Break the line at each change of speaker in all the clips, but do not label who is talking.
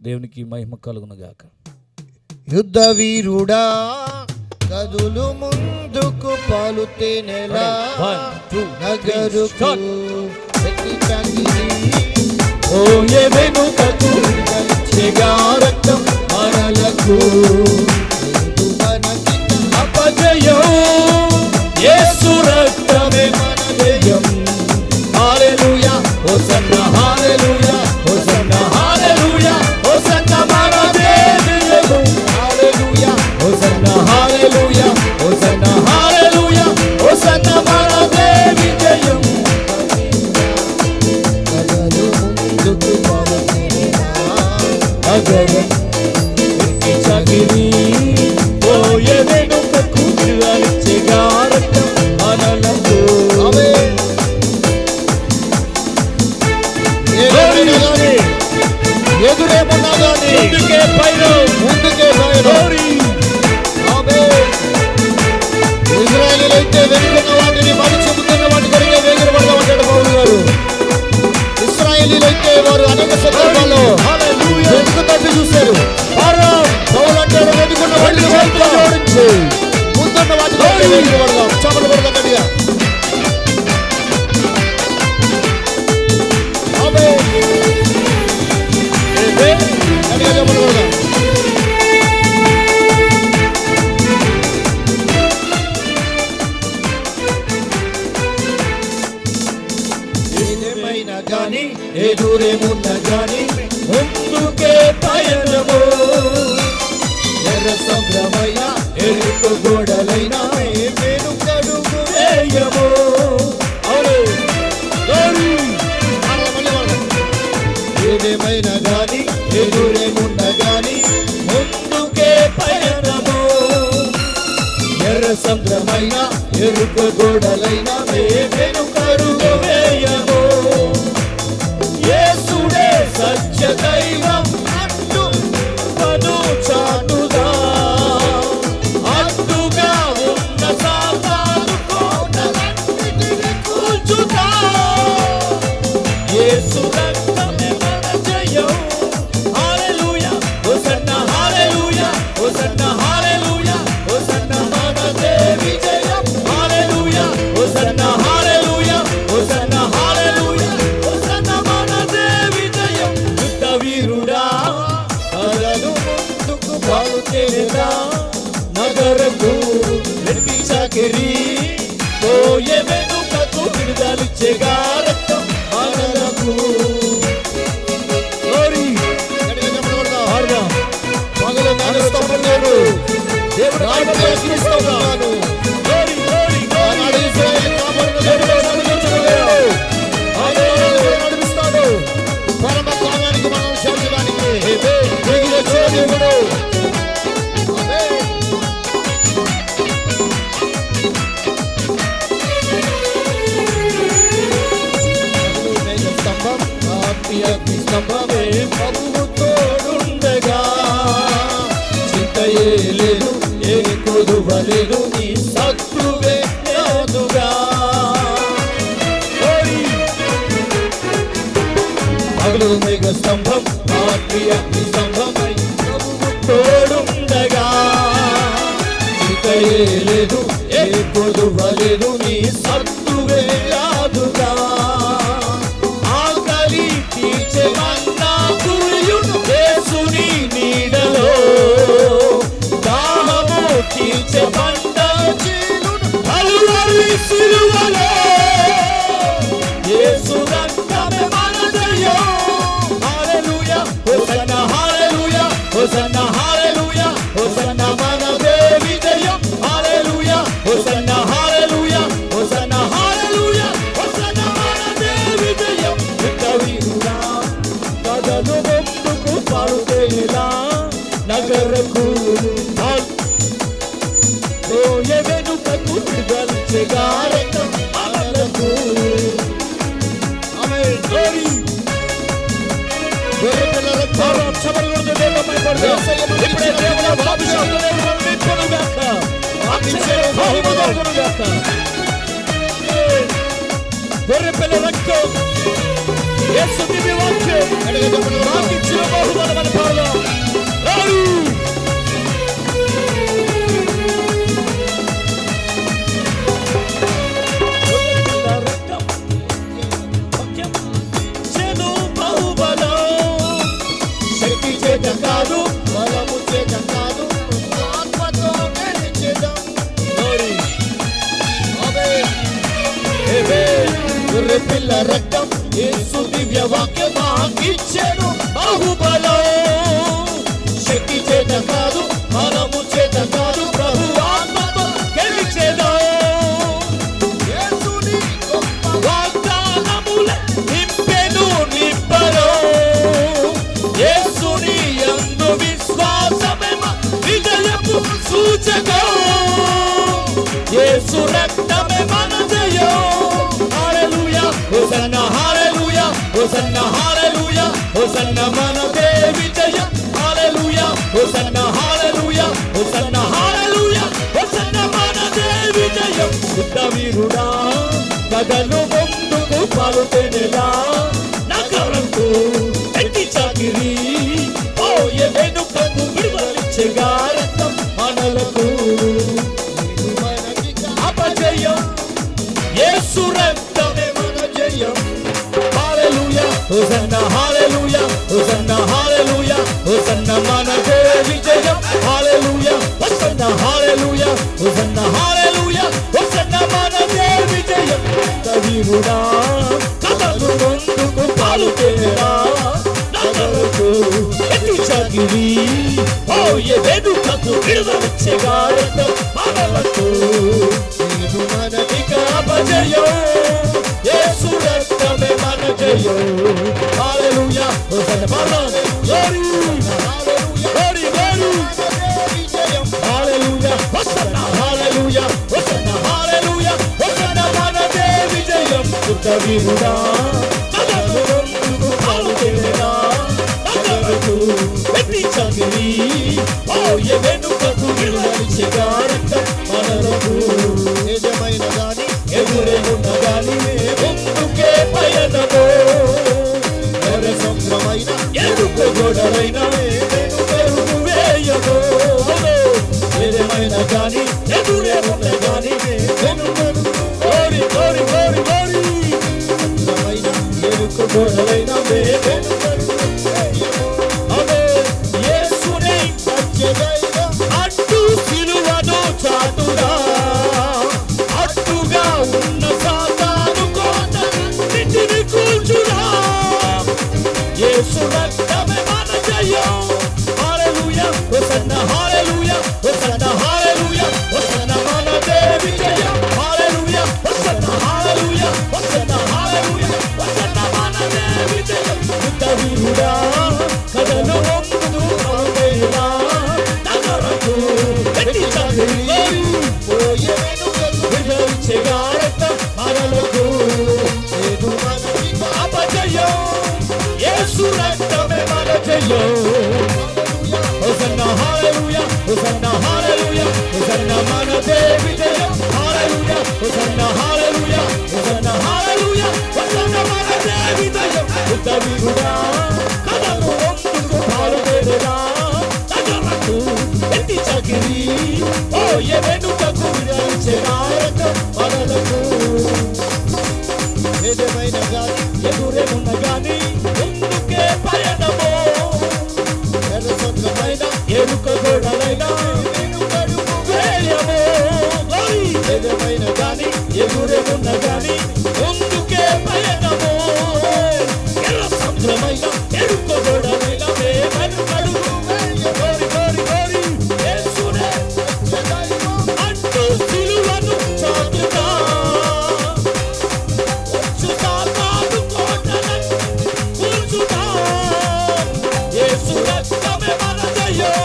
దేవునికి మహిమ కలుగును గాక.
యుద్ధ వీరుడా కదులు ముందుకు పాలుతేనెలా నగరుకు
ఓయే వెనుకకు రక్తం మనలకు అపజయం యేసు రక్తమే మన జయం. హల్లెలూయా హోసన్నా హల్లెలూయా హోసన్నా హల్లెలూయా హోసన్నా మన జయము. హల్లెలూయా హోసన్నా హల్లెలూయా హోసన్నా హల్లెలూయా హోసన్నా మన జయం. చాకిరి ఓయే వెనుకకు రక్షగా రక్తం మనలకు.
ఎదురేమన్నా గానీ
ముందుకే పైరు
ఇజ్రాయేలీలైతే వెనుకున్న వాటిని మరి చెబుతున్న వాటి కొరకే వేగిరపడతామంటాడు పౌలు గారు. ఇశ్రాయేలీలైతే వారు అనేక సందర్భాల్లో వెనుక తప్పి చూశారు. పౌలు అంటాడు వెనుకున్న వాటిని జోడించి ముందున్న వాటి కొరకే వేగిరపడదాం. చమలు పడదాం గట్టిగా. ఏదేమైనా గాని ఎదురేమున్నా గాని ముందుకే పయనము. ఎర్ర సముద్రమైనా ఎరుకు గోడలైనా వెనుకడుగు వేయము. ఏదేమైనా గాని ఎదురేమున్నా గాని ముందుకే పయనము. ఎర్ర సముద్రమైనా ఎరుకు గోడలైనా వెనుకడుగు వేయము. యేసుడే సత్య దైవం అంటూ పను చాటుగా అడ్డుగా ఉన్న సాతాను కోటలన్నిటిని కూల్చుతా. యేసు రక్తమే మన జయం. హల్లెలూయా హోసన్నా హల్లెలూయా హోసన్నా హల్లెలూయా హోసన్నా మన దేవి జయం. హల్లెలూయా హోసన్నా హల్లెలూయా హోసన్నా హల్లెలూయా హోసన్నా మన దేవి జయం. యుద్ధ వీరుడా కదలు ముందుకు పాలుతేనెలా నగరకు వెండి చాకిరి ఓయే వెనుకకు విడుదలిచ్చేగా రక్తం మనలకు. పగలు నాలుగు దేవుడు ఆజ్ఞాపిస్తున్నాను. నడిపిస్తాడు పరమ కాలానికి మనం చేర్చడానికి దేవుడు. స్తంభమే ప్రభువు తోడుండగా చింతయే లేదు ఏ కొదువలేదు నీ శత్రువే రాదుగా. పగలు మేఘ స్తంభం రాత్రి అగ్ని స్తంభమై ప్రభువు తోడుండగా చింతయే లేదు ఏ కొదువలేదు నీ శత్రువే రాదుగా. యేసుని నీడలో దాహము తీర్చే బండ చీలును కలువరి సిలువలో. యేసు రక్తమే మన జయం. హల్లెలూయా హోసన్నా హల్లెలూయా హోసన్నా హల్లెలూయా హోసన్నా మన దేవి జయం. హల్లెలూయా హోసన్నా హల్లెలూయా హోసన్నా హల్లెలూయా హోసన్నా మన దేవి జయం. యుద్ధ వీరుడా కదలు ముందుకు పాలుతేనెలా నగరకు ఓయే వెనుకకు విడుదలిచ్చేగా రక్తం మనలకు. గొర్రెపిల్ల రక్తం యేసు దివ్య వాక్యం
యేసువే నాకు ఇచ్చిన బహుమానమని పాడదాం.
కాదు బలము చేత కాదు ఆత్మతో నిలిచెదం. గొర్రె పిల్ల రక్తం యేసు దివ్య వాక్యం మాకిచ్చెను బాహుబలం. శక్తి చేత కాదు బలము చేత కాదు ప్రభు ఆత్మతో గెలిచెదం. యేసుని గొప్ప వాగ్దానముల నింపెను నింపరో యేసుని యందు విశ్వాసమే విజయపు సూచకం. యేసు రక్తమే మన జయం. హల్లెలూయా హోసన్నా హల్లెలూయా హోసన్నా హల్లెలూయా హోసన్నా మనదే విజయం. హల్లెలూయా హోసన్నా హల్లెలూయా హోసన్నా హల్లెలూయా హోసన్నా మనదే విజయం. యుద్ధ వీరుడా కదలు ముందుకు పలుకెనెలా నగరంకు ఎట్టి చాకిరి పోయే వెనుకకు విడుదలిచ్చెగా రక్తం మనలకు అపజయం. యేసు రక్తమే మన జయం. హల్లెలూయా హోసన్నా హల్లెలూయా హోసన్నా హల్లెలూయా హోసన్నా మనదే విజయం. హల్లెలూయా హోసన్నా హల్లెలూయా హోసన్నా హల్లెలూయా హోసన్నా మనదే విజయం. వీరుడా కదలు ముందుకు పాలుకెనెలా నగరకు ఎట్టి చాకిరి పోయే వెనుకకు విడుదలిచ్చెగా రక్తం మనలకు మనకిక అపజయం. యేసు రక్తమే మన జయం. హల్లెలూయా హోసన్నా పాడదాం. గ్లోరీ గ్లోరీ గ్లోరీ హల్లెలూయా హోసన్నా హల్లెలూయా హోసన్నా హల్లెలూయా హోసన్నా మనదే విజయం. యుద్ధ వీరుడా కదలు ముందుకు పాలుకెనెలా నగరకు ఎట్టి చాకిరి పోయే వెనుకకు విడుదలిచ్చెగా రక్తం మనలకు. నిజమైన గాని ఎదురేమున్న గాని ముందుకే పయనమో ఎర్ర సముద్రమైన ఎరుక గోడలైన వెనుకరుగు వేయమో. నిజమైన గాని ఎదురేమున్న గాని గోరి గోరి గోరి గోరి సముద్రమైన ఎరుక గోడలైన వెనుకరుగు వేయమో. యేసునే సత్యదైవం అడ్డు సిలువను చాటురా అడ్డుగా ఉన్న సాతాను కోటలన్నిటిని కూల్చురా. యేసు రక్తమే మన జయం. హల్లెలూయా హోసన్నా హల్లెలూయా హోసన్నా హల్లెలూయా హోసన్నా మనదే విజయం. హల్లెలూయా హోసన్నా హల్లెలూయా హోసన్నా హల్లెలూయా హోసన్నా మనదే విజయం. యుద్ధ వీరుడా కదలు ముందుకు పలుకెనెలా నగరకు ఎట్టి చాకిరి పోయే వెనుకకు విడుదలిచ్చెగా రక్తం మనలకు అపజయం. యేసు రక్తమే మన జయం. హోసన్నా హల్లెలూయా హోసన్నా హల్లెలూయా హోసన్నా మనదే విజయం. హల్లెలూయా హోసన్నా హల్లెలూయా హోసన్నా హల్లెలూయా హోసన్నా మనదే విజయం. యుద్ధ వీరుడా కదలు ముందుకు పాలుకెనెలా నగరకు ఎట్టి చాకిరి పోయే వెనుకకు విడుదలిచ్చెగా రక్తం మనలకు. నిజమైన గాని ఎదురేమున్న గాని ముందుకే పయనమో ఎర్ర సముద్రమైన ఎరుక గోడలైన వెనుకరుగు వేయమో. నిజమైన గాని ఎదురేమున్న గాని ముందుకే పయనమో ఎర్ర సముద్రమైన ఎరుక గోడలైన వెనుకరుగు వేయమో. గోరి గోరి గోరి యేసునే సత్యదైవం అడ్డు సిలువను చాటురా సాతాను కోటలన్నిటిని కూల్చురా. యేసు రక్తమే మన జయం.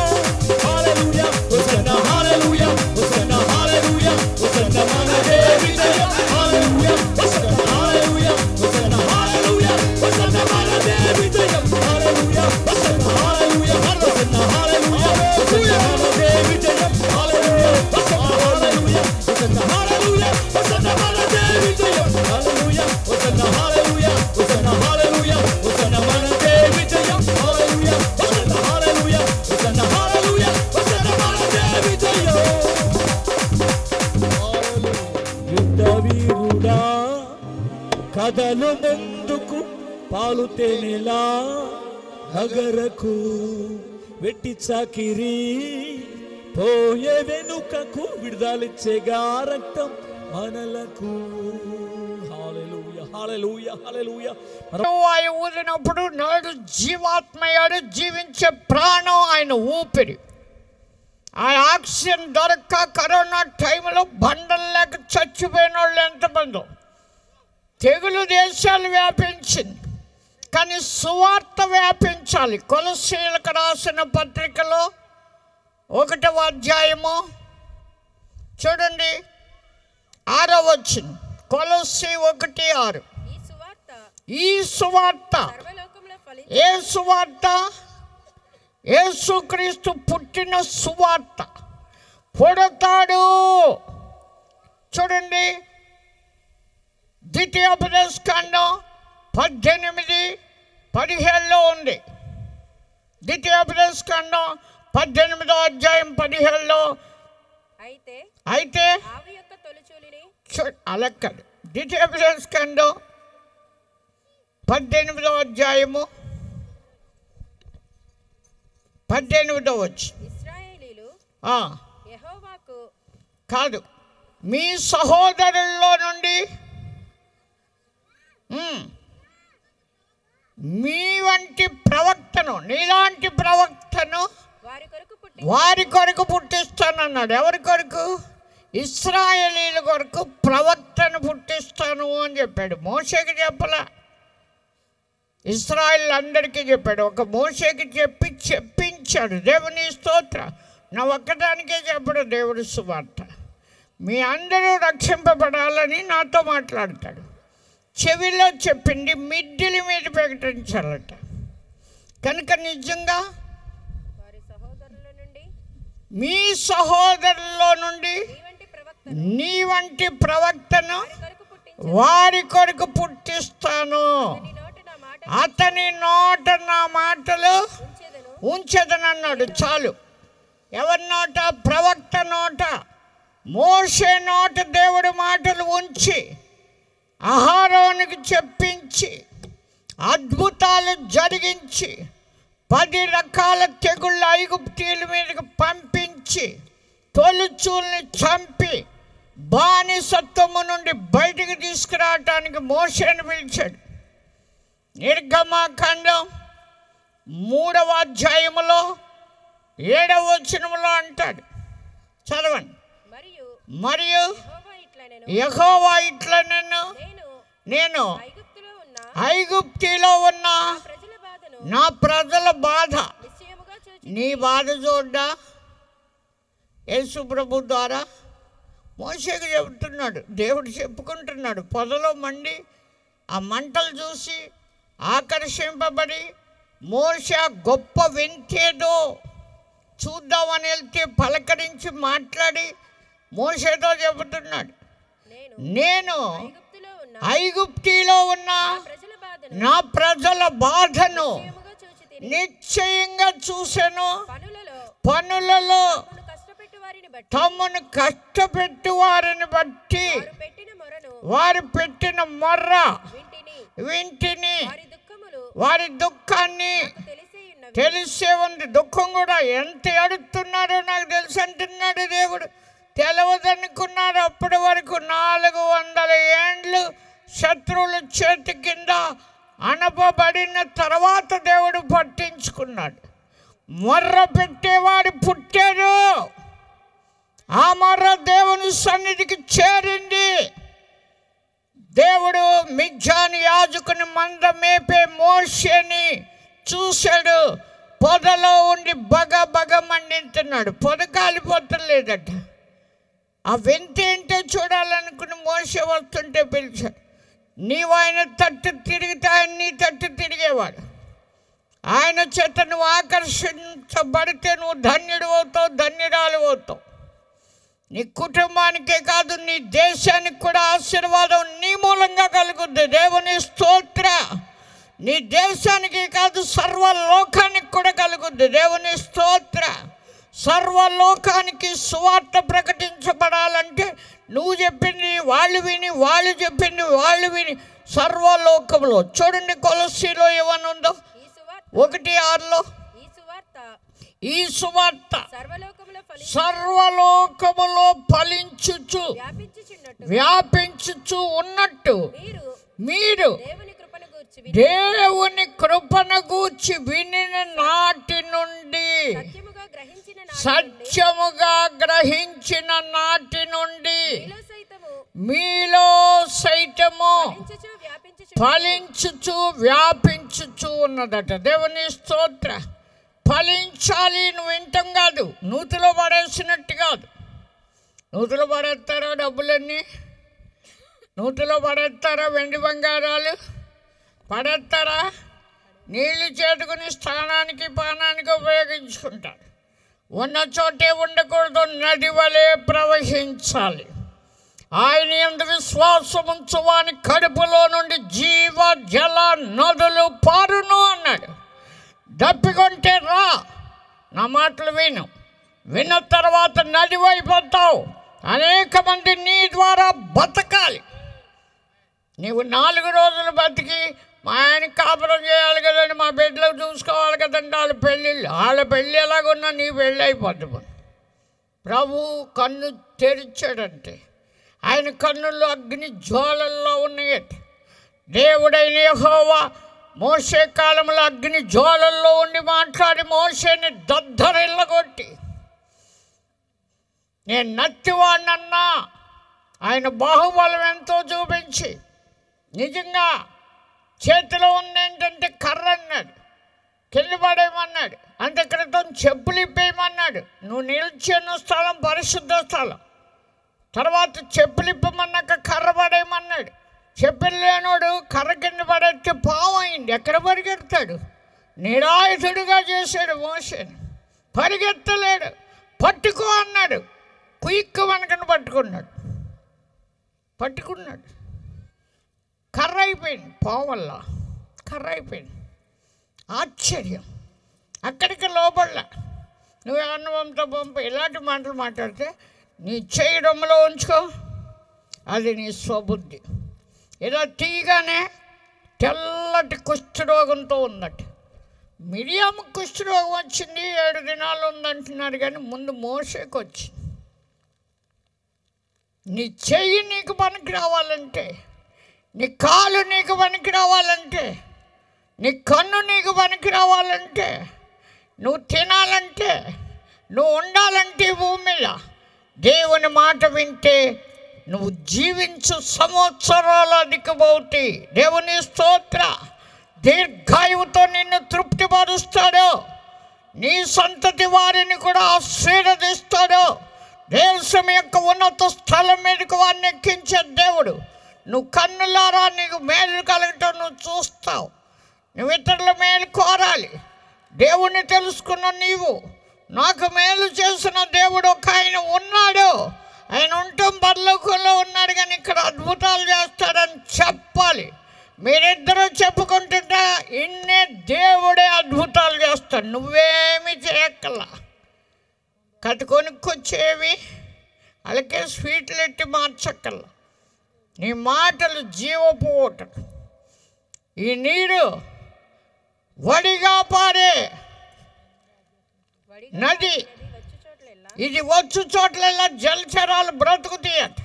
హల్లెలూయా హోసన్నా హల్లెలూయా హోసన్నా హల్లెలూయా హోసన్నా మనదే విజయం. హల్లెలూయా హోసన్నా హల్లెలూయా హోసన్నా హల్లెలూయా హోసన్నా మనదే విజయం.
పాలు తేనెలా నగరకు వెట్టి చాకిరి పోయే వెనుకకు విడుదలిచ్చేగా రక్తం మనలకు. హల్లెలూయా హల్లెలూయా హల్లెలూయా.
ఆయన ఊదినప్పుడు నాడు జీవాత్మయ్యాడు, జీవించే ప్రాణం ఆయన ఊపిరి. ఆ ఆక్సిజన్ దొరక్క కరోనా టైంలో బండలు లేక చచ్చిపోయిన వాళ్ళు ఎంతమందో. తెగులు దేశాలు వ్యాపించింది, కానీ సువార్త వ్యాపించాలి. కొలస్సీయులకు రాసిన పత్రికలో 1వ అధ్యాయము చూడండి 6వ వచనం. కొలస్సీ 1:6. ఈ సువార్త ఏ సువార్త? యేసుక్రీస్తు పుట్టిన సువార్త. పుడతాడు చూడండి, ద్వితీయోపదేశకాండం 18:17 ఉంది. ద్వితీయోపదేశకాండం 18వ అధ్యాయం 17. అయితే అలా కాదు, ద్వితీయోపదేశకాండం 18వ అధ్యాయము 18వ వచనం. కాదు, మీ సహోదరుల్లో నుండి మీ వంటి ప్రవక్తను, నీలాంటి ప్రవక్తను వారి కొరకు పుట్టిస్తానన్నాడు. ఎవరి కొరకు? ఇశ్రాయేలీల కొరకు ప్రవక్తను పుట్టిస్తాను అని చెప్పాడు. మోషేకి చెప్పలా, ఇశ్రాయేల్ అందరికీ చెప్పాడు. ఒక మోషేకి చెప్పించాడు. దేవుని స్తోత్రం. నా ఒక్కదానికే చెప్పడు దేవుడి సువార్త. మీ అందరూ రక్షింపబడాలని నాతో మాట్లాడతాడు. చెవిలో చెప్పింది మిడ్డిలి మీద ప్రకటించాలట. కనుక నిజంగా మీ సహోదరుల్లో నుండి నీ వంటి ప్రవక్తను వారి కొరకు పుట్టిస్తాను, అతని నోట నా మాటలు ఉంచెదనన్నాడు. చాలు. ఎవరి నోట? ప్రవక్త నోట. మోషే నోట దేవుడి మాటలు ఉంచి అహరోనుకి చెప్పించి అద్భుతాలు జరిగించి 10 రకాల తెగుళ్ళు ఐగుప్తీయుల మీదకి పంపించి తొలిచూల్ని చంపి బానిసత్వము నుండి బయటికి తీసుకురావటానికి మోషేను పిలిచాడు. నిర్గమకాండం 3వ అధ్యాయములో 7వ వచనములో అంటాడు, చదవండి. మరియు యెహోవా ఇట్లా నేను ఐగుప్తిలో ఉన్న నా ప్రజల బాధ, నీ బాధ చూడ్డా యేసు ప్రభు ద్వారా మోషేకి చెబుతున్నాడు. దేవుడు చెప్పుకుంటున్నాడు. పొదలో మండి ఆ మంటలు చూసి ఆకర్షింపబడి మోషే గొప్ప వింతేదో చూద్దామని వెళ్తే పలకరించి మాట్లాడి మోషేతో చెబుతున్నాడు, నేను ఐగుప్తిలో ఉన్న నా ప్రజల బాధను నిశ్చయంగా చూశాను. పనులలో తమ్మును కష్టపెట్టు వారిని బట్టి వారు పెట్టిన మొర్ర వింటిని, వారి దుఃఖాన్ని తెలిసే ఉంది. దుఃఖం కూడా ఎంత ఏడుతున్నారో నాకు తెలుసు అంటున్నాడు దేవుడు. తెలవదనుకున్నారు. అప్పటి వరకు 400 ఏండ్లు శత్రువుల చేతి కింద అనపబడిన తర్వాత దేవుడు పట్టించుకున్నాడు. మొర్ర పెట్టేవాడు పుట్టారు. ఆ మొర్ర దేవుని సన్నిధికి చేరింది. దేవుడు మిద్యాను యాజకుని మంద మేపే మోషేని చూశాడు. పొదలో ఉండి బగ మండింటున్నాడు. పొద కాలిపోతలేదట. ఆ వింత ఏంటో చూడాలనుకుని మోషే వస్తుంటే పిలిచాడు. నీవు ఆయన తట్టు తిరిగితే ఆయన నీ తట్టు తిరిగేవాడు. ఆయన చేత నువ్వు ఆకర్షించబడితే నువ్వు ధన్యుడు అవుతావు, ధన్యురాలు అవుతావు. నీ కుటుంబానికే కాదు, నీ దేశానికి కూడా ఆశీర్వాదం నీ మూలంగా కలుగుద్ది. దేవుని స్తోత్ర. నీ దేశానికి కాదు, సర్వలోకానికి కూడా కలుగుద్ది. దేవుని స్తోత్ర. సర్వలోకానికి సువార్త ప్రకటించబడాలంటే నువ్వు చెప్పింది వాళ్ళు విని, వాళ్ళు చెప్పింది వాళ్ళు విని సర్వలోకములో. చూడండి కొలస్సీలో ఏమని ఉందో 1:6. ఈ సువార్త సర్వలోకములో ఫలించుచు వ్యాపించుచు ఉన్నట్టు మీరు దేవుని కృపను గూర్చి వినిన నాటి నుండి, సత్యముగా గ్రహించిన నాటి నుండి మీలో సైతము ఫలించుచు వ్యాపించుచు ఉన్నదట. దేవుని స్తోత్ర. ఫలించాలి. నువ్వు వింటాం కాదు, నూతిలో పడేసినట్టు కాదు. నూతిలో పడేస్తారా డబ్బులన్నీ? నూతిలో పడేస్తారా వెండి బంగారాలు? పడేస్తారా? నీళ్లు చేతుకుని స్నానానికి పానానికి ఉపయోగించుకుంటారు. ఉన్న చోటే ఉండకూడదు, నది వలె ప్రవహించాలి. ఆయన యందు విశ్వాసం ఉంచు వాని కడుపులో నుండి జీవ జల నదులు పారును అన్నాడు. దప్పికొంటే రా, నా మాటలు విను. విన్న తర్వాత నది అయిపోతావు. అనేక మంది నీ ద్వారా బతకాలి. నీవు 4 రోజులు బతికి మా ఆయన కాపురం చేయాలి కదండి, మా బిడ్డలు చూసుకోవాలి కదండి, వాళ్ళ పెళ్ళి ఎలాగున్నా నీ పెళ్ళి అయిపోతుంది. ప్రభు కన్ను తెరిచాడంటే ఆయన కన్నుల్లో అగ్ని జ్వాలల్లో ఉన్నాయట. దేవుడైన యెహోవా మోషే కాలంలో అగ్ని జ్వాలల్లో ఉండి మాట్లాడి మోషేని దద్దరిల్లగొట్టి, నేను నత్తివాడినన్నా ఆయన బాహుబలం ఎంతో చూపించి, నిజంగా చేతిలో ఉన్న ఏంటంటే కర్ర అన్నాడు, కింద పడేయమన్నాడు. అంత క్రితం చెప్పులు ఇప్పేయమన్నాడు. నువ్వు నిల్చున్న స్థలం పరిశుద్ధ స్థలం. తర్వాత చెప్పులు ఇప్పమన్నాక కర్ర పడేయమన్నాడు. చెప్పులు లేనోడు కర్ర కింద పడేస్తే పాము అయింది. ఎక్కడ పరిగెడతాడు? నిరాయుధుడిగా చేశాడు మోషేని. పరిగెత్తలేడు. పట్టుకో అన్నాడు. కుయిక్కు వెనకని పట్టుకున్నాడు. కర్ర అయిపోయింది. పాము వల్ల కర్ర అయిపోయింది. ఆశ్చర్యం. అక్కడికి లోపల నువ్వు అన్నంతో పంప ఇలాంటి మాటలు మాట్లాడితే నీ చేయడంలో ఉంచుకో, అది నీ స్వబుద్ధి. ఇలా తీయగానే తెల్లటి కుష్ఠరోగంతో ఉందట. మిరియాము కుష్ఠరోగం వచ్చింది, 7 దినాలు ఉందంటున్నారు. కానీ ముందు మోషేకి వచ్చింది. నీ చెయ్యి నీకు పనికి రావాలంటే, నీ కాలు నీకు పనికి రావాలంటే, నీ కన్ను నీకు పనికి రావాలంటే, నువ్వు తినాలంటే, నువ్వు ఉండాలంటే భూమి మీద దేవుని మాట వింటే నువ్వు జీవించు సంవత్సరాలు అధికమవుతాయి. దేవుని స్తోత్ర. దీర్ఘాయువుతో నిన్ను తృప్తిపరుస్తాడు. నీ సంతతి వారిని కూడా ఆశీర్వదిస్తాడు. దేశం యొక్క ఉన్నత స్థలం మీదకు వారిని ఎక్కించే దేవుడు. నువ్వు కన్నులారా నీకు మేలు కలగటం నువ్వు చూస్తావు. నువ్వు ఇతరుల మేలు కోరాలి. దేవుణ్ణి తెలుసుకున్న నీవు, నాకు మేలు చేసిన దేవుడు ఒక ఆయన ఉన్నాడు, ఆయన ఉండటం పరలోకంలో ఉన్నాడు, కానీ ఇక్కడ అద్భుతాలు చేస్తాడని చెప్పాలి. మీరిద్దరూ చెప్పుకుంటుంటే ఇన్నే దేవుడే అద్భుతాలు చేస్తాడు. నువ్వేమి చేయక్కల్లా. కొనుక్కొచ్చేవి అలాగే స్వీట్లు ఎట్టి మార్చక్కల్లా. నీ మాటలు జీవపు ఊట. ఈ నీరు వడిగా పారే నది. ఇది వచ్చు చోట్ల జలచరాలు బ్రతుకుతాయట.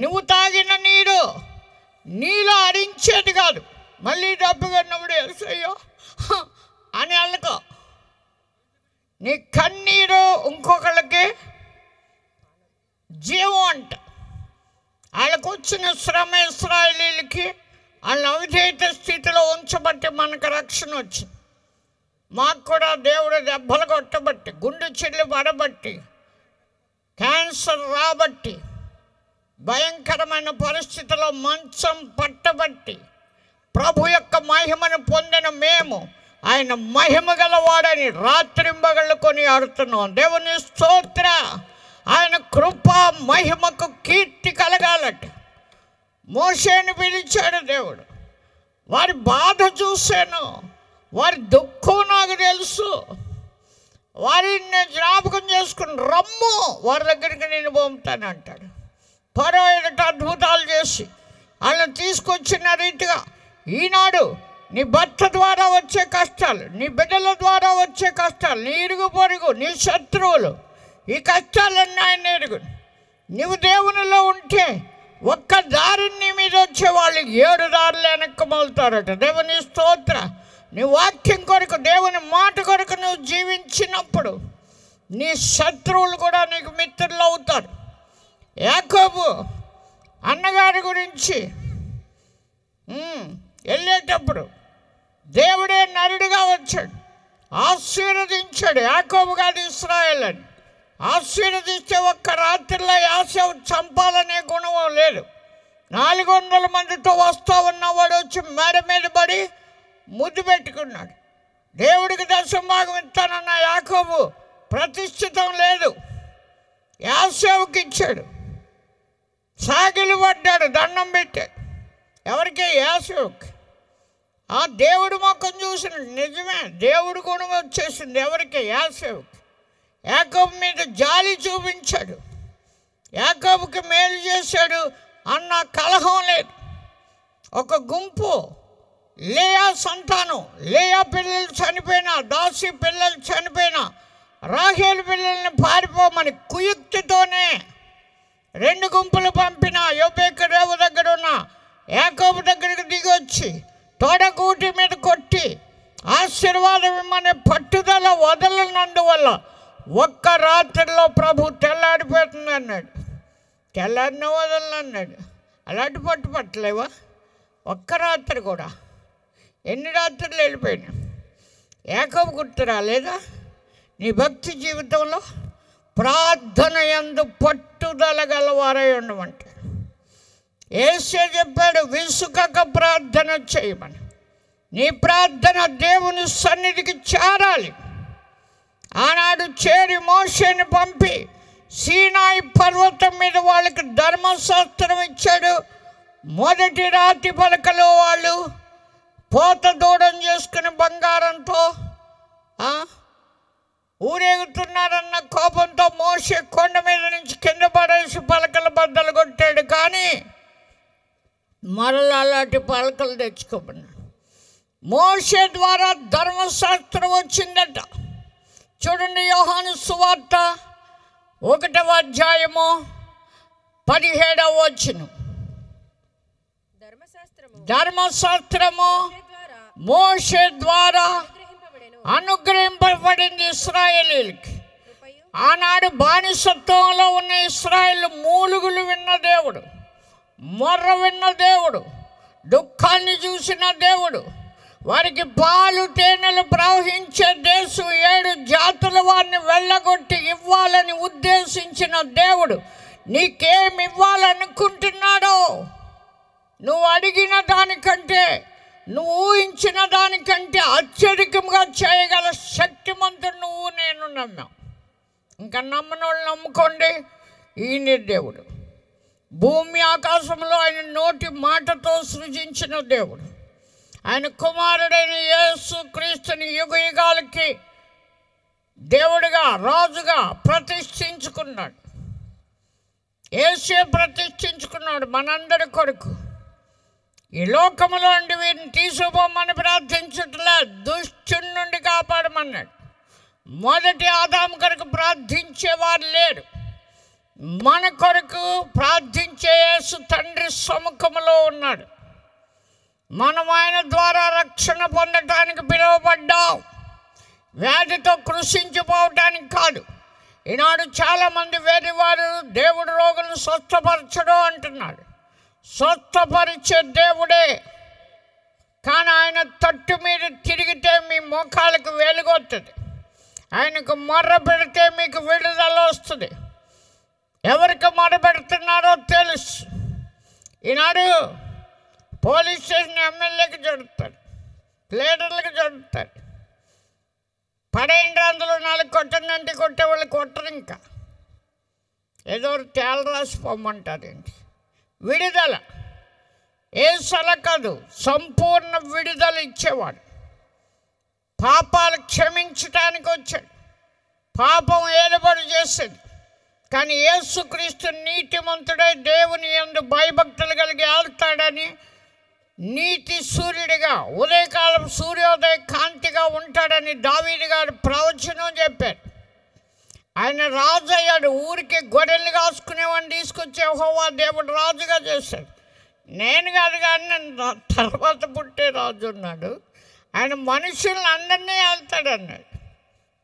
నువ్వు తాగిన నీరు నీలో అరించేది కాదు. మళ్ళీ డబ్బుకున్నప్పుడు అయ్యో అని అల్లకో. నీ కన్నీరు ఇంకొకళ్ళకి జీవం అంట. వాళ్ళకు వచ్చిన శ్రమ ఇశ్రాయేలీయులకి వాళ్ళని అవిధేయత స్థితిలో ఉంచబట్టి మనకు రక్షణ వచ్చింది. మాకు కూడా దేవుడు దెబ్బలు కొట్టబట్టి, గుండె చెల్లి పడబట్టి, క్యాన్సర్ రాబట్టి, భయంకరమైన పరిస్థితిలో మంచం పట్టబట్టి ప్రభు యొక్క మహిమను పొందిన మేము ఆయన మహిమ గలవాడని రాత్రింబగళ్ళు కొని ఆడుతున్నాం. దేవుని స్తోత్ర. ఆయన కృపా మహిమకు కీర్తి కలగాలట. మోషేని పిలిచాడు దేవుడు. వారి బాధ చూశాను, వారి దుఃఖం నాకు తెలుసు. వారిని నేను జ్ఞాపకం చేసుకుని రమ్ము, వారి దగ్గరికి నేను పంపుతాను అంటాడు. ఫరో ఎదుట అద్భుతాలు చేసి వాళ్ళని తీసుకొచ్చిన రీతిగా ఈనాడు నీ భర్త ద్వారా వచ్చే కష్టాలు, నీ బిడ్డల ద్వారా వచ్చే కష్టాలు, నీ ఇరుగు పొరుగు, నీ శత్రువులు, ఈ కష్టాలన్నీ ఆయన ఎరుగు. నువ్వు దేవునిలో ఉంటే ఒక్క దారిని నీ మీద వచ్చే వాళ్ళు 7 దారులు వెనక్కి మొలుతారట. దేవుని స్తోత్ర. నీ వాక్యం కొరకు, దేవుని మాట కొరకు నువ్వు జీవించినప్పుడు నీ శత్రువులు కూడా నీకు మిత్రులు అవుతారు. యాకోబు అన్నగారి గురించి వెళ్ళేటప్పుడు దేవుడే నరుడిగా వచ్చాడు, ఆశీర్వదించాడు. యాకోబు కాదు, ఇశ్రాయేల్ అని ఆశీర్వదిస్తే ఒక్క రాత్రిలో యాసేవు చంపాలనే గుణం లేదు. 400 మందితో వస్తూ ఉన్నవాడు వచ్చి మేడ మీద పడి ముద్దు పెట్టుకున్నాడు. దేవుడికి దశంభాగం ఇస్తానన్న యాకోబు ప్రతిష్ఠితం లేదు, యాసేవుకి ఇచ్చాడు. సాగిలు పడ్డాడు, దండం పెట్టాడు. ఎవరికి? యాసేవుకి. ఆ దేవుడు మొక్కం చూసినాడు. నిజమే, దేవుడు గుణం వచ్చేసింది ఎవరికి? యాసేవుకి. యాకోబు మీద జాలి చూపించాడు, యాకోబుకి మేలు చేశాడు అన్న కలహం లేదు. ఒక గుంపు లేయా సంతానం, లేయా పిల్లలు చనిపోయినా, దాసి పిల్లలు చనిపోయినా, రాహేలు పిల్లల్ని పారిపోమని కుయుక్తితోనే 2 గుంపులు పంపిన యోబేకు రేవు దగ్గర ఉన్న యాకోబు దగ్గరికి దిగొచ్చి తోడకూటి మీద కొట్టి ఆశీర్వాదం ఇమ్మనే పట్టుదల వదలనందువల్ల ఒక్క రాత్రిలో ప్రభు తెల్లాడిపోతుంది అన్నాడు. తెల్లారిన వదలనన్నాడు. అలాంటి పట్టలేవా? ఒక్క రాత్రి కూడా ఎన్ని రాత్రులు వెళ్ళిపోయినా యాకోబు గుర్తు రాలేదా? నీ భక్తి జీవితంలో ప్రార్థన యందు పట్టుదల గలవారై ఉండమంటే యేసే చెప్పాడు, విసుకక ప్రార్థన చేయమని. నీ ప్రార్థన దేవుని సన్నిధికి చేరాలి. ఆనాడు చేరి మోషేని పంపి సీనాయి పర్వతం మీద వాళ్ళకి ధర్మశాస్త్రం ఇచ్చాడు. మొదటి రాతి పలకలో వాళ్ళు పోత దూడం చేసుకుని బంగారంతో ఊరేగుతున్నారన్న కోపంతో మోషే కొండ మీద నుంచి కింద పడేసి పలకల బద్దలు కొట్టాడు. కానీ మరలా అలాంటి పలకలు తెచ్చుకోమన్నాడు. మోషే ద్వారా ధర్మశాస్త్రం వచ్చిందట. చూడండి, యోహాను సువార్త 1వ అధ్యాయము 17వ వచనం. ధర్మశాస్త్రము మోషే ద్వారా అనుగ్రహింపబడింది ఇశ్రాయేలీయులకి. ఆనాడు బానిసత్వంలో ఉన్న ఇశ్రాయేల్ మూలుగులు విన్న దేవుడు, మొర్ర విన్న దేవుడు, దుఃఖాన్ని చూసిన దేవుడు, వారికి పాలు తేనెలు ప్రవహించే దేశం 7 జాతుల వారిని వెళ్ళగొట్టి ఇవ్వాలని ఉద్దేశించిన దేవుడు నీకేమి ఇవ్వాలనుకుంటున్నాడో, నువ్వు అడిగిన దానికంటే, నువ్వు ఊహించిన దానికంటే అత్యధికంగా చేయగల శక్తిమంతుడు నువ్వు నేను నమ్మాం. ఇంకా నమ్మనోళ్ళు నమ్ముకోండి. ఈయన దేవుడు. భూమి ఆకాశంలో ఆయన నోటి మాటతో సృజించిన దేవుడు. ఆయన కుమారుడైన యేసు క్రీస్తుని యుగ యుగాలకి దేవుడిగా, రాజుగా ప్రతిష్ఠించుకున్నాడు. యేసే ప్రతిష్ఠించుకున్నాడు మనందరి కొరకు. ఈ లోకములో నుండి వీరిని తీసుకుపోమని ప్రార్థించట్లే, దుష్టుని నుండి కాపాడమన్నాడు. మొదటి ఆదాము కొరకు ప్రార్థించేవారు లేరు. మన కొరకు ప్రార్థించే యేసు తండ్రి సముఖములో ఉన్నాడు. మనం ఆయన ద్వారా రక్షణ పొందటానికి పిలువబడ్డాం, వ్యాధితో కృషించిపోవటానికి కాదు. ఈనాడు చాలామంది వేరేవారు దేవుడు రోగులను స్వస్థపరచడం అంటున్నాడు. స్వస్థపరిచే దేవుడే, కానీ ఆయన తట్టు మీద తిరిగితే మీ మోకాలకు వెలుగొస్తుంది. ఆయనకు మొర్ర పెడితే మీకు విడుదల వస్తుంది. ఎవరికి మొర్ర పెడుతున్నారో తెలుసు. ఈనాడు పోలీస్ స్టేషన్ ఎమ్మెల్యేకి జరుగుతాడు, లీడర్లకు జరుగుతాడు. పడేయండి అందులో 4 కొట్టండి కొట్టే వాళ్ళు కొట్టరు. ఇంకా ఏదో తేల రాసిపోమంటారు. ఏంటి విడుదల? ఏసల కాదు, సంపూర్ణ విడుదల ఇచ్చేవాడు. పాపాలు క్షమించటానికి వచ్చాడు. పాపం ఏలుబడి చేసేది, కానీ యేసుక్రీస్తు నీతిమంతుడై దేవుని యందు భయభక్తులు కలిగి ఆలుతాడని, నీతి సూర్యుడిగా ఉదయకాలం సూర్యోదయ కాంతిగా ఉంటాడని దావీదు గారు ప్రవచనం చెప్పారు. ఆయన రాజు అయ్యాడు. ఊరికి గొర్రెలు కాసుకునేవాడిని తీసుకొచ్చి యెహోవా దేవుడు రాజుగా చేశాడు. నేను కాదు, కానీ నేను తర్వాత పుట్టే రాజు ఉన్నాడు. ఆయన మనుషులను అందరినీ వెళ్తాడు అన్నాడు.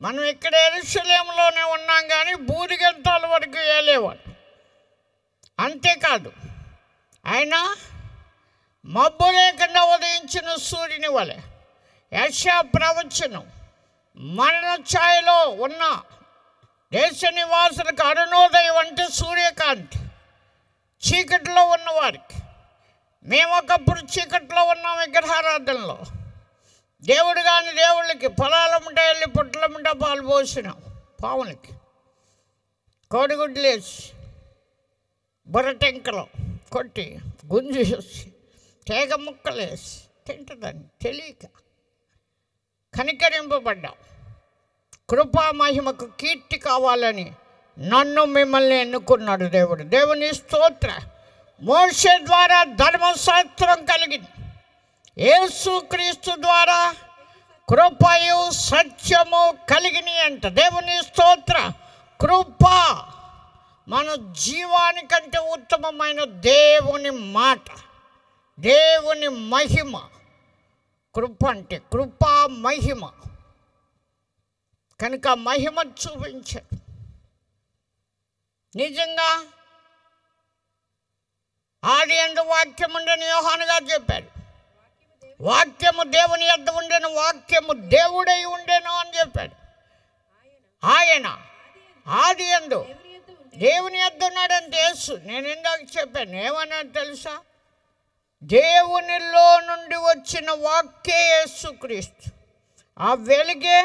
మనం ఇక్కడ యెరూషలేములోనే ఉన్నాం, కానీ బూదిగంతాల వరకు వెళ్ళేవాడు. అంతేకాదు, ఆయన మబ్బు లేకుండా ఉదయించిన సూర్యుని వలె, యెషయా ప్రవచనం, మరణ ఛాయలో ఉన్న దేశ నివాసులకు అరుణోదయం అంటే సూర్యకాంతి. చీకటిలో ఉన్నవారికి, మేము ఒకప్పుడు చీకటిలో ఉన్నాం విగ్రహారాధనలో. దేవుడు కాని దేవుళ్ళకి పొలాలముంటే వెళ్ళి పుట్టలముంటే పాలు పోసినాం. పాములకి కోడిగుడ్లు వేసి బుర్రటెంకలో కొట్టి గుంజు వేసి తేగ ముక్కలు వేసి తింటుందని తెలియక కనికరింపబడ్డాం. కృపా మహిమకు కీర్తి కావాలని నన్ను మిమ్మల్ని ఎన్నుకున్నాడు దేవుడు. దేవుని స్తోత్ర. మోషే ద్వారా ధర్మశాస్త్రం కలిగింది, యేసుక్రీస్తు ద్వారా కృపయు సత్యము కలిగినాయి అంట. దేవుని స్తోత్ర. కృప మన జీవానికంటే ఉత్తమమైన దేవుని మాట, దేవుని మహిమ. కృప అంటే కృపా మహిమ. కనుక మహిమ చూపించాడు. నిజంగా ఆది యందు వాక్యం ఉండని యోహాను గారు చెప్పాడు. వాక్యము దేవుని యొద్ద ఉండెను, వాక్యము దేవుడై ఉండెను అని చెప్పాడు. ఆయన ఆది యందు దేవుని యొద్ద ఉన్నాడంటే యేసు. నేను ఇందాక చెప్పాను, ఏమన్నా తెలుసా? దేవునిలో నుండి వచ్చిన వాక్యే యేసుక్రీస్తు. ఆ వెలుగే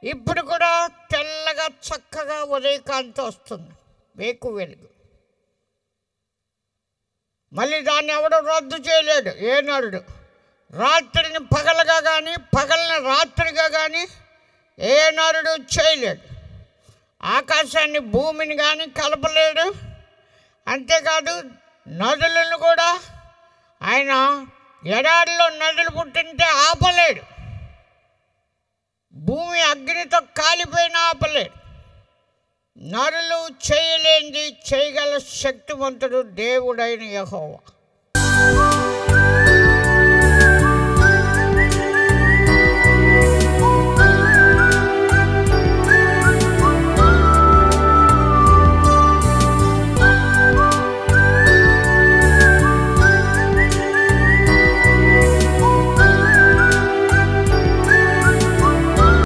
ఇప్పుడు కూడా తెల్లగా చక్కగా ఉదయకాంతి వస్తుంది, వేకు వెలుగు. మళ్ళీ దాన్ని ఎవడో రద్దు చేయలేడు. ఏనాడు రాత్రిని పగలగా కానీ పగలని రాత్రిగా కానీ ఏనాడు చేయలేడు. ఆకాశాన్ని భూమిని కానీ కలపలేడు. అంతేకాదు, నదులను కూడా ఆయన ఎడారిలో నదులు పుట్టింటే ఆపలేడు. భూమి అగ్నితో కాలిపోయినా ఆపలేడు. నరులు చేయలేనిది చేయగల శక్తివంతుడు దేవుడైన యెహోవా.